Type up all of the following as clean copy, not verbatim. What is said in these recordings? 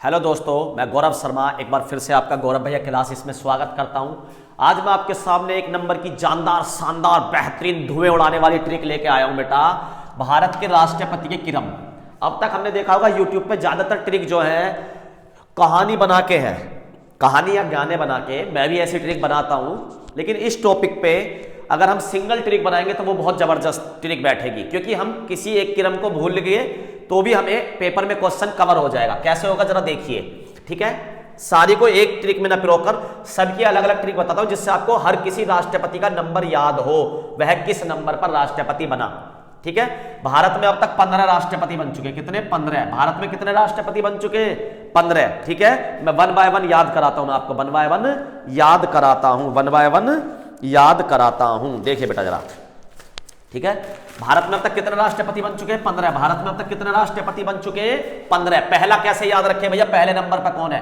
Hello दोस्तों, मैं गौरव शर्मा एक बार फिर से आपका गौरव भैया क्लासेस में स्वागत करता हूं। आज मैं आपके सामने एक नंबर की जानदार शानदार बेहतरीन धुएं उड़ाने वाली ट्रिक लेके आया हूं बेटा। भारत के राष्ट्रपति के क्रम। अब तक हमने देखा होगा यूट्यूब पे ज्यादातर ट्रिक जो है कहानी बना के है, कहानी या गाने बना के। मैं भी ऐसी ट्रिक बनाता हूं, लेकिन इस टॉपिक पे अगर हम सिंगल ट्रिक बनाएंगे तो वो बहुत जबरदस्त ट्रिक बैठेगी, क्योंकि हम किसी एक क्रम को भूल गए तो भी हमें पेपर में क्वेश्चन कवर हो जाएगा। कैसे होगा जरा देखिए, ठीक है। सारी को एक ट्रिक में न पिरोकर सबकी अलग अलग ट्रिक बताता हूं, जिससे आपको हर किसी राष्ट्रपति का नंबर याद हो, वह किस नंबर पर राष्ट्रपति बना। ठीक है। भारत में अब तक 15 राष्ट्रपति बन चुके। कितने? 15। भारत में कितने राष्ट्रपति बन चुके? 15। ठीक है। मैं वन बाय वन याद कराता हूं, मैं आपको वन बाय वन याद कराता हूं, वन बाय वन याद कराता हूं। देखिए बेटा जरा, ठीक है। भारत में अब तक कितने राष्ट्रपति बन चुके? 15। भारत में अब तक कितने राष्ट्रपति बन चुके? 15। पहला कैसे याद रखे भैया? पहले नंबर पर कौन है?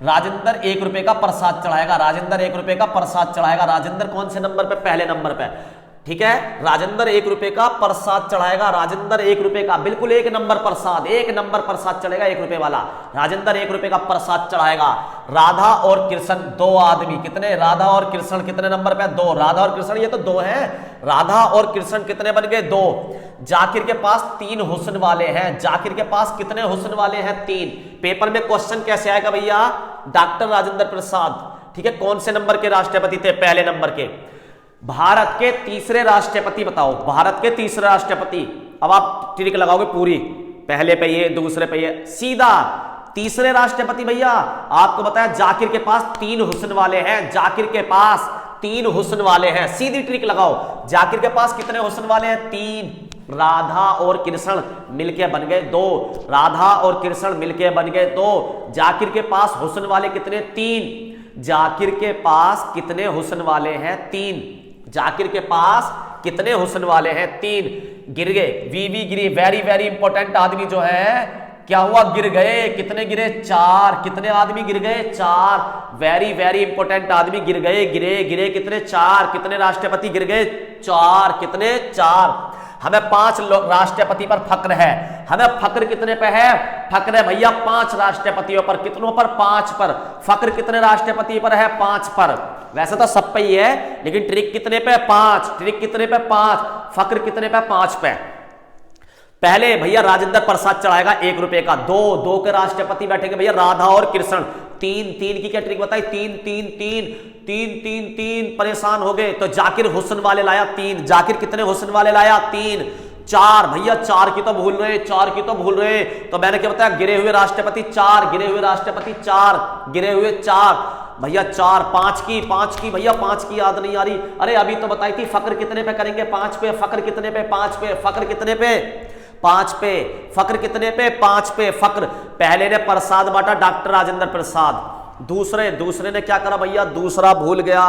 राजेंद्र 1 रुपए का प्रसाद चढ़ाएगा। राजेंद्र 1 रुपए का प्रसाद चढ़ाएगा। राजेंद्र कौन से नंबर पे? पहले नंबर पे। ठीक है। राजेंद्र 1 रुपए का प्रसाद चढ़ाएगा। राजेंद्र 1 रुपए का, बिल्कुल एक नंबर प्रसाद, एक नंबर प्रसाद चढ़ेगा 1 रुपए वाला। राजेंद्र 1 रुपए का प्रसाद चढ़ाएगा। राधा और कृष्ण, 2 आदमी। कितने? राधा और कृष्ण कितने नंबर पे? 2। राधा और कृष्ण, ये तो 2 है। राधा और कृष्ण कितने बन गए? 2। जाकिर के पास 3 हुस्न वाले हैं। जाकिर के पास कितने हुस्न वाले हैं? 3। पेपर में क्वेश्चन कैसे आएगा भैया? डॉक्टर राजेंद्र प्रसाद, ठीक है, कौन से नंबर के राष्ट्रपति थे? पहले नंबर के। भारत के तीसरे राष्ट्रपति बताओ। भारत के तीसरे राष्ट्रपति। अब आप ट्रिक लगाओगे पूरी, पहले पे ये, दूसरे पे ये, सीधा तीसरे राष्ट्रपति भैया। आपको बताया जाकिर के पास 3 हुस्न वाले हैं। जाकिर के पास 3 हुस्न वाले हैं। सीधी ट्रिक लगाओ। जाकिर के पास कितने हुस्न वाले हैं? 3। राधा और कृष्ण मिलके बन गए 2। राधा और कृष्ण मिलके बन गए 2। जाकिर के पास हुस्न वाले कितने? 3। जाकिर के पास कितने हुस्न वाले हैं? 3। जाकिर के पास कितने हुस्न वाले हैं? 3। गिर गए, V Giri, very very important आदमी जो है, क्या हुआ? गिर गए। कितने गिरे? 4। कितने आदमी गिर गए? 4। वेरी वेरी इंपॉर्टेंट आदमी गिर गए। गिरे गिरे कितने? 4। कितने राष्ट्रपति गिर गए? 4। कितने? 4। हमें 5 राष्ट्रपति पर फक्र है। हमें फक्र कितने पे है? फक्र है भैया 5 राष्ट्रपतियों पर। कितनों पर? 5 पर। फक्र कितने राष्ट्रपति पर है? 5 पर। वैसे तो सब पे ही है, लेकिन ट्रिक कितने पे? 5। ट्रिक कितने पे? 5। फक्र कितने पे? 5 पे। पहले भैया राजेंद्र प्रसाद चढ़ाएगा 1 रुपए का। 2 के राष्ट्रपति बैठेंगे भैया, राधा और कृष्ण। 3 की क्या ट्रिक बताई? 3 परेशान हो गए। तो जाकिर हुस्न वाले लाया 3। जाकिर कितने हुस्न वाले लाया? 3। 4 भैया, 4 की तो भूल रहे, 4 की तो भूल रहे। तो मैंने क्या बताया? गिरे हुए राष्ट्रपति 4, गिरे हुए राष्ट्रपति 4, गिरे हुए 4 भैया 4। 5 की भैया, 5 की याद नहीं आ रही। अरे अभी तो बताई थी। फक्र कितने पे करेंगे? 5 पे। फक्र कितने पे? 5 पे। फक्र कितने पे? 5 पे। फक्र कितने पे? 5 पे। फक्र पहले ने प्रसाद बांटा डॉक्टर राजेंद्र प्रसाद। दूसरे ने क्या करा भैया? दूसरा भूल गया।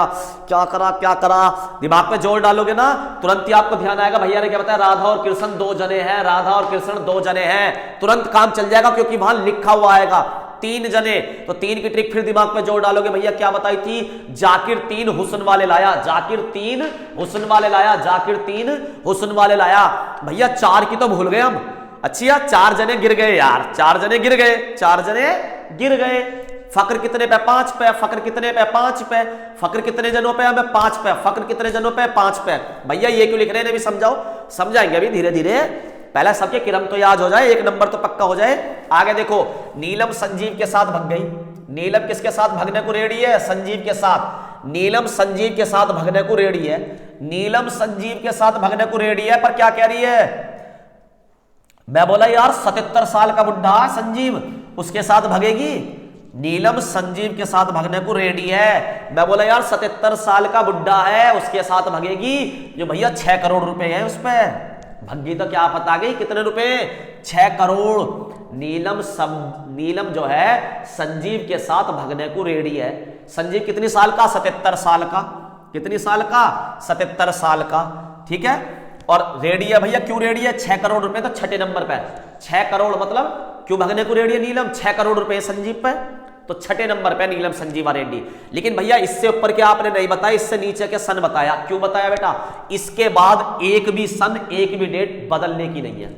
क्या करा? दिमाग पे जोर डालोगे ना, तुरंत ही आपको ध्यान आएगा। भैया ने क्या बताया? राधा और कृष्ण 2 जने हैं। राधा और कृष्ण 2 जने हैं। तुरंत काम चल जाएगा, क्योंकि वहां लिखा हुआ आएगा 3 जने। तो 3 की ट्रिक फिर दिमाग पे जोर डालोगे। भैया क्या बताई थी? जाकिर 3 हुस्न वाले लाया। जाकिर 3 हुस्न वाले लाया। जाकिर 3 हुस्न वाले लाया। भैया 4 की तो भूल गए हम। अच्छी यार, 4 जने गिर गए यार। 4 जने गिर गए। 4 जने गिर गए। फक्र कितने पे? 5 पे। फक्र कितने पे? 5 पे। फक्र कितने जनों पे? हमें 5 पे। फक्र कितने जनों पे? 5 पे। भैया ये क्यों लिख रहे हैं? भी समझाओ। समझाएंगे अभी धीरे धीरे। पहले सबके क्रम तो याद हो जाए, 1 नंबर तो पक्का हो जाए। आगे देखो, नीलम संजीव के साथ भग गई। नीलम किसके साथ भगने को रेडी है? संजीव के साथ। नीलम संजीव के साथ भगने को रेडी है। नीलम संजीव के साथ भगने को रेडी है, पर क्या कह रही है? मैं बोला यार 77 साल का बुढ़ा संजीव, उसके साथ भगेगी? नीलम संजीव के साथ भगने को रेडी है। मैं बोला यार 77 साल का बुढ़ा है, उसके साथ भगेगी? जो भैया 6 करोड़ रुपए हैं उस पे भग्गी, तो क्या पता गई कितने रुपए? 6 करोड़। नीलम जो है संजीव के साथ भगने को रेडी है। संजीव कितनी साल का? 77 साल का। कितनी साल का? 77 साल का। ठीक है। और रेडी है भैया, क्यों रेडी है? 6 करोड़ रुपए। तो 6ठे नंबर पे 6 करोड़, मतलब क्यों भगने को रेडी है नीलम? 6 करोड़ रुपए संजीव पे, तो 6ठे नंबर पे नीलम संजीवा रेड्डी। लेकिन भैया इससे ऊपर क्या आपने नहीं बताया, इससे नीचे के सन बताया। क्यों बताया बेटा? इसके बाद एक भी सन, एक भी डेट बदलने की नहीं है।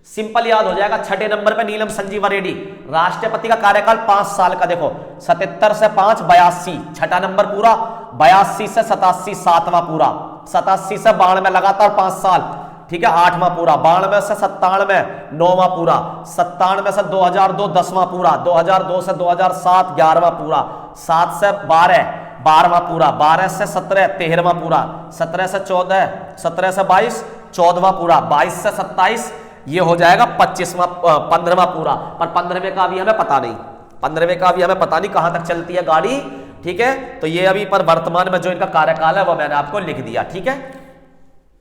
सिंपल याद हो जाएगा। छठे नंबर पे नीलम संजीवा रेड्डी, राष्ट्रपति का कार्यकाल 5 साल का। देखो 77 से 5 82, छठा नंबर पूरा। 82 से 87 7वां पूरा। 87 से 92 लगातार 5 साल, ठीक है, 8वां पूरा। 92 से 97 9वां पूरा। 97 से 2002 10वां पूरा। 2002 से 2007 11वां पूरा। 7 से 12 12वां पूरा। 12 से 17 13वां पूरा। 17 से 14 17 से 22 14वां पूरा। 22 से 27 ये हो जाएगा 25वां 15वां पूरा। पर 15वें का अभी हमें पता नहीं, 15वें का अभी हमें पता नहीं कहां तक चलती है गाड़ी, ठीक है। तो ये अभी पर वर्तमान में जो इनका कार्यकाल है वो मैंने आपको लिख दिया, ठीक है।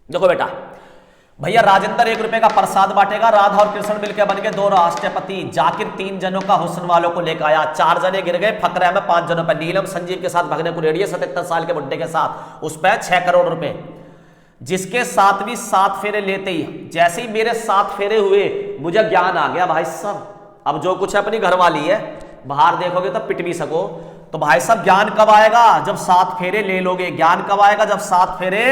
देखो बेटा भैया, राजेंद्र 1 रुपए का प्रसाद बांटेगा। राधा और कृष्ण मिलकर बन गए 2 राष्ट्रपति। जाकिर 3 जनों का हुस्न वालों को लेकर आया। 4 जने गिर गए फकरे में 5 जनों पर। नीलम संजीव के साथ भगने को रेडी है 77 साल के बुड्ढे के साथ, उस पर 6 करोड़ रुपए। जिसके 7वीं 7 फेरे लेते ही, जैसे ही मेरे 7 फेरे हुए मुझे ज्ञान आ गया भाई साहब, अब जो कुछ है अपनी घरवाली है, बाहर देखोगे तो पिट भी सको। तो भाई साहब ज्ञान कब आएगा? जब 7 फेरे ले लोगे। ज्ञान कब आएगा? जब 7 फेरे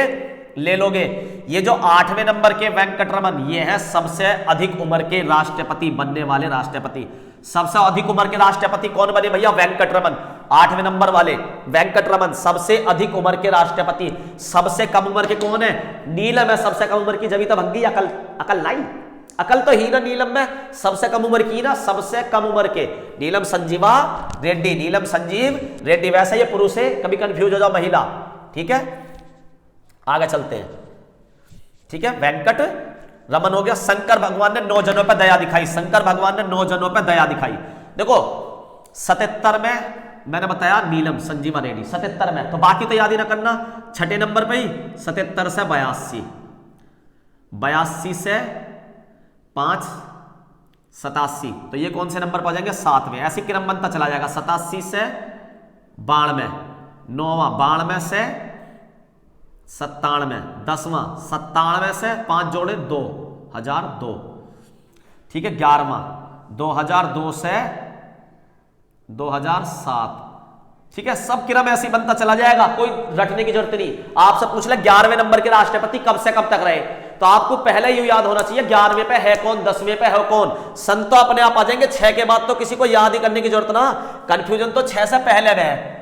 ले लोगे। ये जो 8वें नंबर के वेंकटरमन, ये है सबसे अधिक उम्र के राष्ट्रपति बनने वाले राष्ट्रपति। सबसे अधिक उम्र के राष्ट्रपति कौन बने भैया? वेंकटरमन, 8वें नंबर वाले वेंकटरमन सबसे अधिक उम्र के राष्ट्रपति। सबसे कम उम्र के कौन है? नीलम है सबसे कम उम्र की। जब तो भंगी अकल, अकल नहीं, अकल तो ही ना नीलम में। सबसे कम उम्र की ना, सबसे कम उम्र के नीलम संजीवा रेड्डी, नीलम संजीव रेड्डी। वैसे ये पुरुष है, कभी कंफ्यूज हो जाओ महिला, ठीक है। आगे चलते हैं, ठीक है। वेंकट रमन हो गया। शंकर भगवान ने 9 जनों पर दया दिखाई। शंकर भगवान ने 9 जनों पर दया दिखाई। देखो 77 में मैंने बताया नीलम संजीवा रेड्डी, 77 में। तो बाकी तो याद ही ना करना। छठे नंबर पे ही 77 से 82, 82 से 5 87। तो ये कौन से नंबर पर आ जाएंगे? 7वें। ऐसी क्रम बनता चला जाएगा। 87 से 92 9वां, 92 से 97 10वां, 97 से 5 जोड़े 2002, ठीक है। 11वां 2002 से 2007, ठीक है। सब क्रम ऐसे बनता चला जाएगा, कोई रटने की जरूरत नहीं। आपसे पूछ ले 11वें नंबर के राष्ट्रपति कब से कब तक रहे, तो आपको पहले ही याद होना चाहिए 11वें पे है कौन, 10वें पे है कौन। सन तो अपने आप आ जाएंगे, 6 के बाद तो किसी को याद ही करने की जरूरत ना। कंफ्यूजन तो 6 से पहले में है।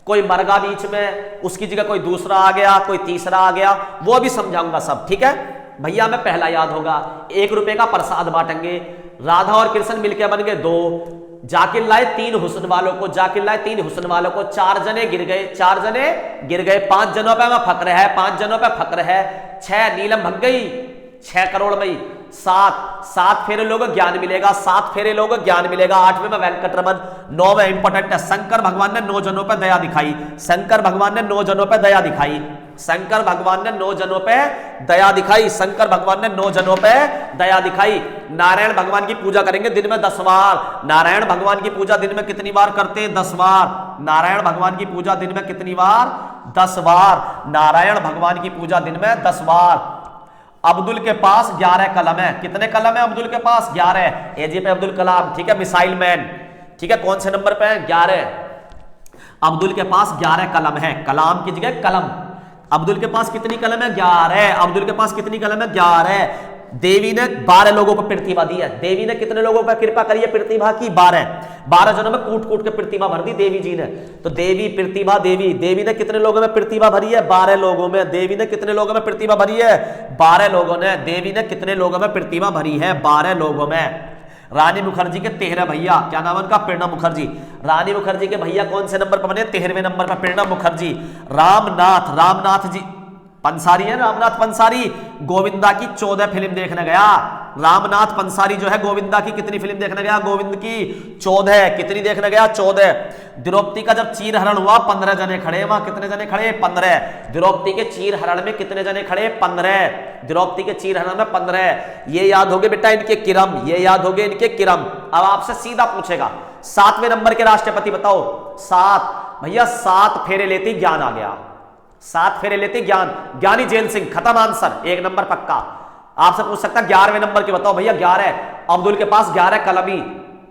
कोई मरगा बीच में, उसकी जगह कोई दूसरा आ गया, कोई तीसरा आ गया, वो भी समझाऊंगा सब, ठीक है भैया। मैं पहला याद होगा 1 रुपए का प्रसाद बांटेंगे। राधा और कृष्ण मिलकर बन गए 2। जाकिर लाए 3 हुस्न वालों को। जाकिर लाए 3 हुस्न वालों को। 4 जने गिर गए, 4 जने गिर गए। 5 जनों पे फक्र है, 5 जनों पे फक्र है। 6 नीलम भग गई 6 करोड़ में। 7 फेरे लोगों ज्ञान मिलेगा, 7 फेरे लोगों ज्ञान मिलेगा। 8वें में वेंकटरमन। 9वें इंपॉर्टेंट है, शंकर भगवान ने 9 जनों पर दया दिखाई। शंकर भगवान ने 9 जनों पर दया दिखाई। शंकर भगवान ने 9 जनों पे दया दिखाई। शंकर भगवान ने 9 जनों पे दया दिखाई। नारायण भगवान की पूजा करेंगे दिन में 10 बार। नारायण भगवान की पूजा दिन में कितनी बार करते हैं? 10 बार। नारायण भगवान की पूजा दिन में कितनी बार? 10 बार। नारायण भगवान की पूजा दिन में 10 बार। अब्दुल के पास 11 कलम है। कितने कलम है अब्दुल के पास? 11। एजेपे अब्दुल कलाम, ठीक है, मिसाइल मैन, ठीक है। कौन से नंबर पे है? 11। अब्दुल के पास 11 कलम है। कलाम की जगह कलम। अब्दुल के पास कितनी कलम है? 11। अब्दुल के पास कितनी कलम है? 11। देवी ने 12 लोगों को प्रतिभा दी है। देवी ने कितने लोगों पर कृपा करी है? प्रतिभा की 12 जनों में कूट कूट के प्रतिभा भर दी देवी जी ने। तो देवी प्रतिभा, देवी ने कितने लोगों में प्रतिभा भरी है? 12 लोगों में। देवी ने कितने लोगों में प्रतिभा भरी है? 12 लोगों ने। देवी ने कितने लोगों में प्रतिभा भरी है? 12 लोगों में। रानी मुखर्जी के 13 भैया, क्या नाम है उनका? प्रेरणा मुखर्जी। रानी मुखर्जी के भैया कौन से नंबर पर बने? 13वें नंबर पर प्रेरणा मुखर्जी। रामनाथ जी पंसारी है, रामनाथ पंसारी गोविंदा की 14 फिल्म देखने गया। रामनाथ पंसारी जो है गोविंदा की कितनी फिल्म देखने गया? गोविंद की 14। कितनी देखने गया? 14। द्रौपदी का जब चीर हरण हुआ 15 जने खड़े। वहां कितने जने खड़े? 15। द्रौपदी के चीर हरण में कितने जने खड़े? 15। द्रौपदी के चीर हरण में 15। ये याद हो गए बेटा इनके किरम, ये याद हो गए इनके किरम। अब आपसे सीधा पूछेगा 7वें नंबर के राष्ट्रपति बताओ। 7 भैया, 7 फेरे लेते ज्ञान आ गया। 7 फेरे लेते ज्ञान। ज्ञानी जैन सिंह, खत्म आंसर, 1 नंबर पक्का। आपसे पूछ सकता 11वें नंबर के बताओ भैया। 11 अब्दुल के पास 11 कलमी।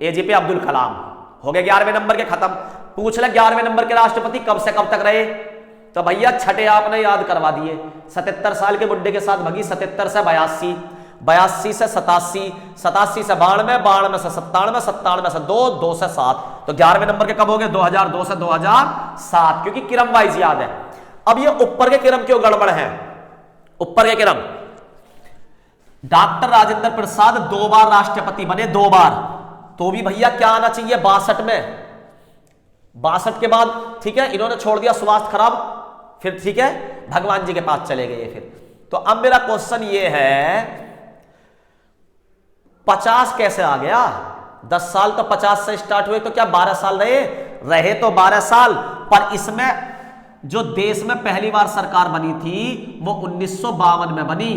एजेपी अब्दुल कलाम हो गए 11वें नंबर के खत्म। पूछ ले 11वें नंबर के राष्ट्रपति कब से कब तक रहे, तो भैया छठे आपने याद करवा दिए। 77 साल के बुड्ढे के साथ भगी 77 से 82, 82 से 87, 87 से 92, 92 से 97, 97 से 2, 2 से 7, तो 11वें नंबर के कब हो गए? 2002 से 2007, क्योंकि क्रम वाइज याद है। अब ये ऊपर के क्रम क्यों गड़बड़ है? ऊपर के क्रम, डॉक्टर राजेंद्र प्रसाद 2 बार राष्ट्रपति बने, 2 बार, तो भी भैया क्या आना चाहिए? 62 में, 62 के बाद ठीक है इन्होंने छोड़ दिया, स्वास्थ्य खराब, फिर ठीक है भगवान जी के पास चले गए फिर। तो अब मेरा क्वेश्चन ये है 50 कैसे आ गया? 10 साल तो 50 से स्टार्ट हुए, तो क्या 12 साल रहे तो 12 साल, पर इसमें जो देश में पहली बार सरकार बनी थी वो 1952 में बनी,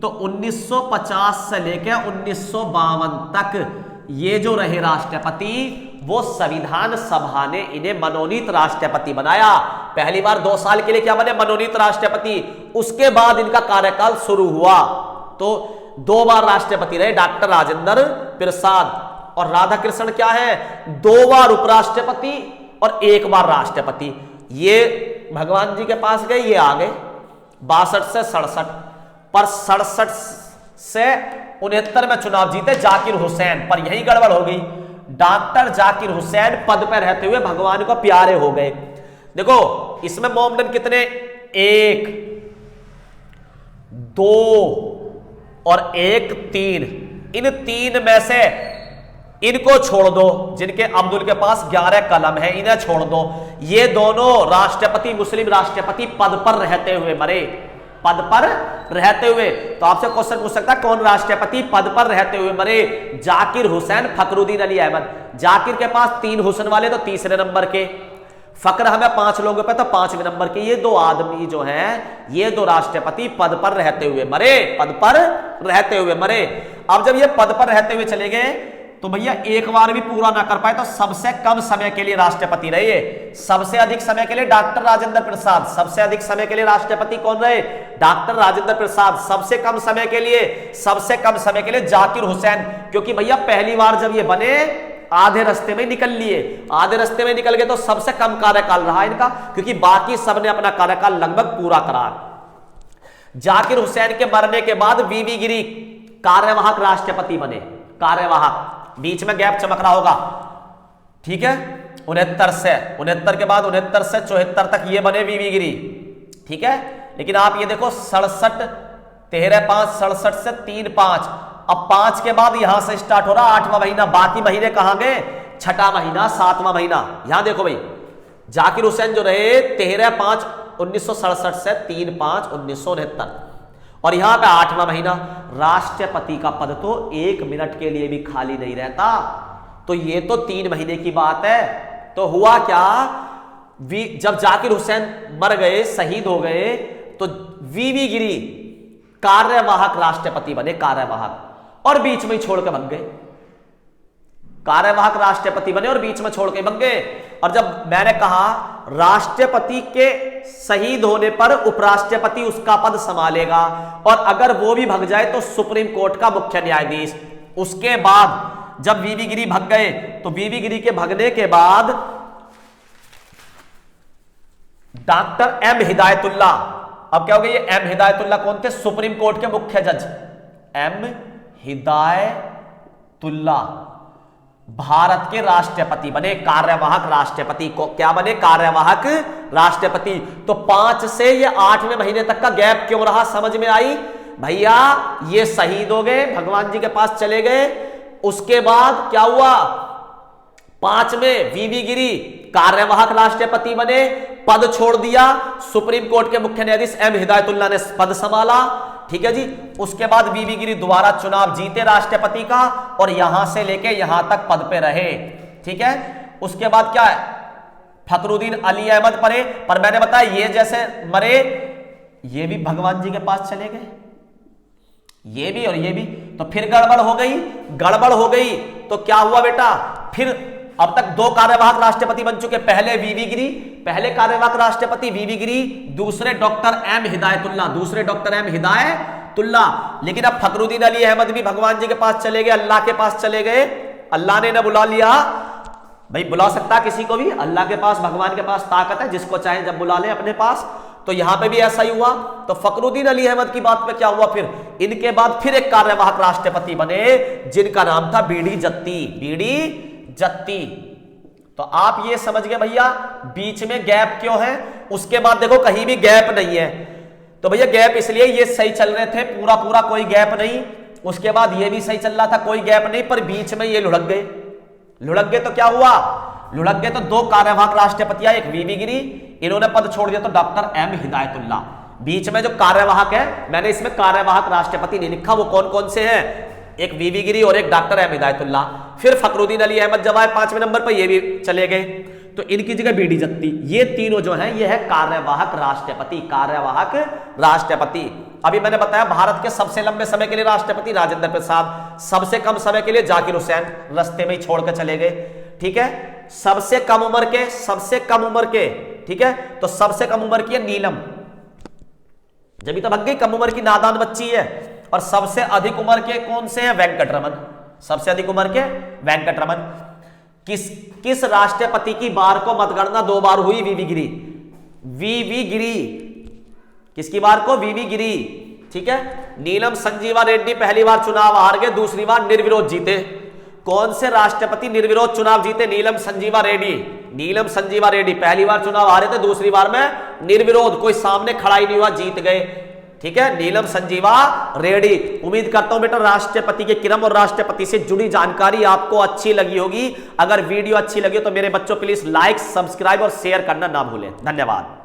तो 1950 से लेकर 1952 तक ये जो रहे राष्ट्रपति, वो संविधान सभा ने इन्हें मनोनीत राष्ट्रपति बनाया। पहली बार 2 साल के लिए क्या बने? मनोनीत राष्ट्रपति। उसके बाद इनका कार्यकाल शुरू हुआ, तो 2 बार राष्ट्रपति रहे डॉक्टर राजेंद्र प्रसाद। और राधाकृष्णन क्या है? 2 बार उपराष्ट्रपति और 1 बार राष्ट्रपति। ये भगवान जी के पास गए, ये आ गए 62 से 67, पर 67 से 69 में चुनाव जीते जाकिर हुसैन, पर यही गड़बड़ हो गई। डॉक्टर जाकिर हुसैन पद पर रहते हुए भगवान को प्यारे हो गए। देखो इसमें मोमडन कितने? 1, 2 और 1 3, इन 3 में से इनको छोड़ दो, जिनके अब्दुल के पास 11 कलम है, इन्हें छोड़ दो। ये दोनों राष्ट्रपति, मुस्लिम राष्ट्रपति पद पर रहते हुए मरे, पद पर रहते हुए। तो आपसे क्वेश्चन पूछ सकता है कौन राष्ट्रपति पद पर रहते हुए मरे? जाकिर हुसैन, फखरुद्दीन अली अहमद। जाकिर के पास 3 हुसैन वाले तो तीसरे नंबर के, फक्र हमें 5 लोगों पे तो 5वें नंबर के। ये 2 आदमी जो हैं, ये 2 राष्ट्रपति पद पर रहते हुए मरे, पद पर रहते हुए मरे। अब जब ये पद पर रहते हुए चले गए तो भैया एक बार भी पूरा ना कर पाए, तो सबसे कम समय के लिए राष्ट्रपति रहे। सबसे अधिक समय के लिए डॉक्टर राजेंद्र प्रसाद, सबसे अधिक समय के लिए राष्ट्रपति कौन रहे? डॉक्टर राजेंद्र प्रसाद। सबसे कम समय के लिए जाकिर हुसैन, क्योंकि भैया पहली बार जब ये बने आधे रास्ते में निकल लिए, आधे रास्ते में निकल गए, तो सबसे कम कार्यकाल रहा इनका, क्योंकि बाकी सबने अपना कार्यकाल लगभग पूरा करा। जाकिर हुसैन के मरने के बाद वीवी गिरी कार्यवाहक राष्ट्रपति बने, कार्यवाहक, बीच में गैप चमक रहा होगा, ठीक है 69 के बाद 69 से 74 तक ये बने वीवी गिरी, ठीक है। लेकिन आप ये देखो 67, 13, 5, 67 से 3, 5, अब 5 के बाद यहां से स्टार्ट हो रहा 8वां महीना, बाकी महीने कहां गए? 6ठा महीना, 7वां महीना। यहां देखो भाई, जाकिर हुसैन जो रहे 13/5/1967 से 3/5/1969, और यहां पे 8वां महीना। राष्ट्रपति का पद तो 1 मिनट के लिए भी खाली नहीं रहता, तो ये तो 3 महीने की बात है। तो हुआ क्या, जब जाकिर हुसैन मर गए, शहीद हो गए, तो वीवी गिरी कार्यवाहक राष्ट्रपति बने, कार्यवाहक, और बीच में ही छोड़ के भाग गए। कार्यवाहक राष्ट्रपति बने और बीच में छोड़ के भाग गए। और जब मैंने कहा राष्ट्रपति के शहीद होने पर उपराष्ट्रपति उसका पद संभालेगा, और अगर वो भी भाग जाए तो सुप्रीम कोर्ट का मुख्य न्यायाधीश। उसके बाद जब वीवी गिरी भाग गए, तो वीवी गिरी के भागने के बाद डॉक्टर एम हिदायतुल्ला, अब क्या हो गया, ये एम हिदायतुल्ला कौन थे? सुप्रीम कोर्ट के मुख्य जज एम हिदायतुल्ला भारत के राष्ट्रपति बने, कार्यवाहक राष्ट्रपति को क्या बने? कार्यवाहक राष्ट्रपति। तो 5 से ये 8वें महीने तक का गैप क्यों रहा? समझ में आई भैया? ये शहीद हो गए, भगवान जी के पास चले गए, उसके बाद क्या हुआ? 5 में वीवी गिरी कार्यवाहक राष्ट्रपति बने, पद छोड़ दिया, सुप्रीम कोर्ट के मुख्य न्यायाधीश एम हिदायतुल्ला ने पद संभाला, ठीक है जी। उसके बाद वीवी गिरी दोबारा चुनाव जीते राष्ट्रपति का, और यहां से लेके यहां तक पद पे रहे, ठीक है। उसके बाद क्या है, फखरुद्दीन अली अहमद परे, पर मैंने बताया ये जैसे मरे, ये भी भगवान जी के पास चले गए, ये भी और ये भी, तो फिर गड़बड़ हो गई, गड़बड़ हो गई। तो क्या हुआ बेटा, फिर अब तक 2 कार्यवाहक राष्ट्रपति बन चुके, पहले वीवी गिरी, पहले कार्यवाहक राष्ट्रपति वीवी गिरी, दूसरे डॉक्टर एम हिदायतुल्ला, दूसरे डॉक्टर एम हिदायतुल्ला। लेकिन अब फखरुद्दीन अली अहमद भी भगवान जी के पास चले गए, अल्लाह के पास चले गए, अल्लाह ने न बुला लिया, भाई बुला सकता किसी को भी, अल्लाह के पास, भगवान के पास ताकत है, जिसको चाहे जब बुला ले अपने पास। तो यहां पे भी ऐसा ही हुआ। तो फखरुद्दीन अली अहमद की बात पे क्या हुआ, फिर इनके बाद फिर एक कार्यवाहक राष्ट्रपति बने जिनका नाम था बीडी जत्ती। बीडी जत्ती। तो आप ये समझ गए भैया बीच में गैप क्यों है। उसके बाद देखो कहीं भी गैप नहीं है, तो भैया गैप इसलिए ये सही चल रहे थे, पूरा पूरा कोई गैप नहीं। उसके बाद ये भी सही चल रहा था, कोई गैप नहीं, पर बीच में ये लुढ़क गए। लुढ़क गए तो क्या हुआ, लुढ़क गए तो दो कार्यवाहक राष्ट्रपति आए, एक वीवी गिरी, इन्होंने पद छोड़ दिया तो डॉक्टर एम हिदायतुल्लाह। बीच में जो कार्यवाहक है, मैंने इसमें कार्यवाहक राष्ट्रपति नहीं लिखा, वो कौन कौन से हैं, एक वीवी गिरी और एक डॉक्टर एम हिदायतुल्लाह। फिर फखरुद्दीन अली अहमद जब आए 5वें नंबर पर, ये भी चले गए, तो इनकी जगह बीडी जत्ती। ये तीनों जो हैं ये है कार्यवाहक राष्ट्रपति। कार्यवाहक राष्ट्रपति। अभी मैंने बताया भारत के सबसे लंबे समय के लिए राष्ट्रपति राजेंद्र प्रसाद, सबसे कम समय के लिए जाकिर हुसैन, रस्ते में ही छोड़ कर चले गए। ठीक है, सबसे कम उम्र के, ठीक है, तो सबसे कम उम्र की है नीलम, जब तो भग गई, कम उम्र की नादान बच्ची है। और सबसे अधिक उम्र के कौन से हैं, वेंकटरमन, सबसे अधिक उम्र के वेंकटरमन। किस राष्ट्रपति की बार को मतगणना 2 बार हुई, वीवी गिरी। वीवी गिरी, किसकी बार को, वीवी गिरी। ठीक है, नीलम संजीवा रेड्डी पहली बार चुनाव हार गए, दूसरी बार निर्विरोध जीते। कौन से राष्ट्रपति निर्विरोध चुनाव जीते, नीलम संजीवा रेड्डी। नीलम संजीवा रेड्डी पहली बार चुनाव हारे थे, दूसरी बार में निर्विरोध, कोई सामने खड़ा ही नहीं हुआ, जीत गए। ठीक है, नीलम संजीवा रेड्डी। उम्मीद करता हूं बेटा राष्ट्रपति के क्रम और राष्ट्रपति से जुड़ी जानकारी आपको अच्छी लगी होगी। अगर वीडियो अच्छी लगी तो मेरे बच्चों प्लीज लाइक, सब्सक्राइब और शेयर करना ना भूलें। धन्यवाद।